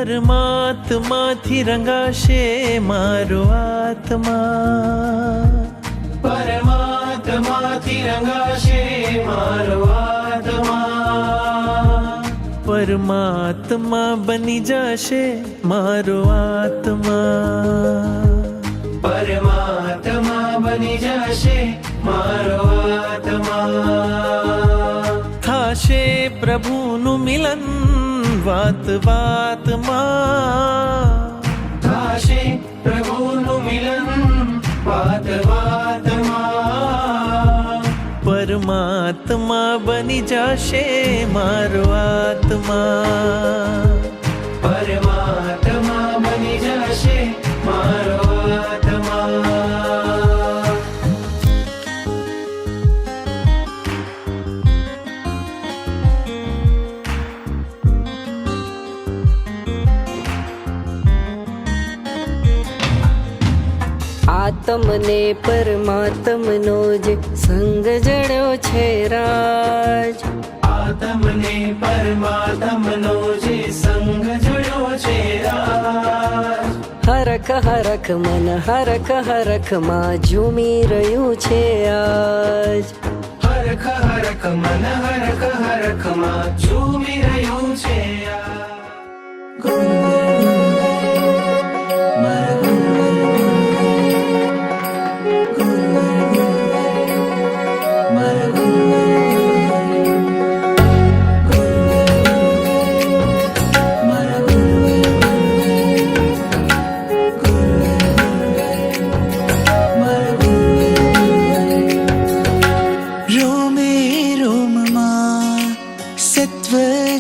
પરમાત્માથી રંગાશે મારો આત્મા, પરમાત્માથી રંગાશે મારો આત્મા, પરમાત્મા બની જશે મારો આત્મા, પરમાત્મા બની જશે મારો આત્મા. થાશે પ્રભુનું મિલન વાત વાતમાં, થાશે પ્રભુનું મિલન વાત વાતમાં, પરમાત્મા બની જશે મારો આત્મા, પરમાત્મા બની જશે મારો આત્મા. આત્મને પરમાત્મનો જે સંગ જડ્યો છે રાજ, આત્મને પરમાત્મનો જે સંગ જડ્યો છે રાજ, હરખ હરખ મન હરખ હરખમાં ઝૂમી રહ્યું છે આજ, હરખ હરખ મન હરખ હરખમાં ઝૂમી રહ્યું છે આજ.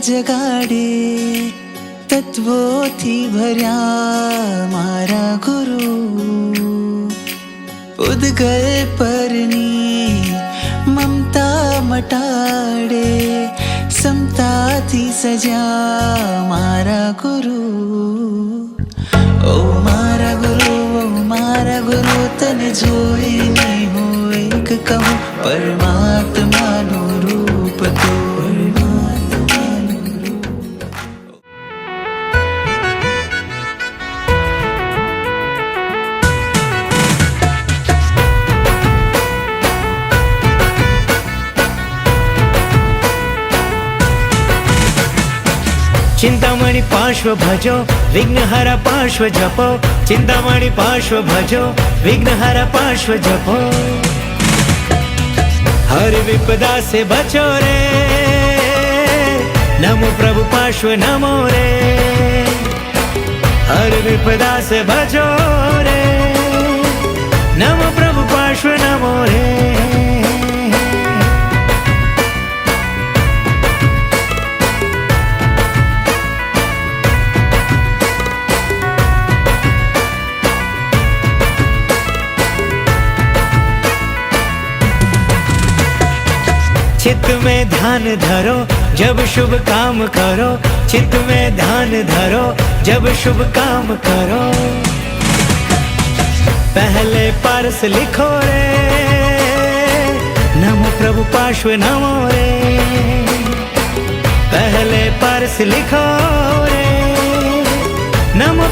જગાડે તત્વોથી ભર્યા મારા ગુરુ, ઉદ્ગલ પરની મમતા મટાડે સમતાથી સજા મારા ગુરુ. ઓ મારા ગુરુ, ઓ મારા ગુરુ, તને જોઈને હું એક કહું પરમાત્માનું રૂપ તું. चिंतामणि पार्श्व भजो विघ्नहर पार्श्व जपो, चिंतामणि पार्श्व भजो विघ्नहर पार्श्व जपो. हर विपदा से बचो रे, नमो प्रभु पार्श्व नमो रे. हर विपदा से बचो रे, नमो प्रभु पार्श्व नमो रे. चित्त में ध्यान धरो जब शुभ काम करो, चित्त में ध्यान धरो जब शुभ काम करो. पहले पारस लिखो रे, नमो प्रभु पार्श्व नमो रे. पहले पारस लिखो रे, नमो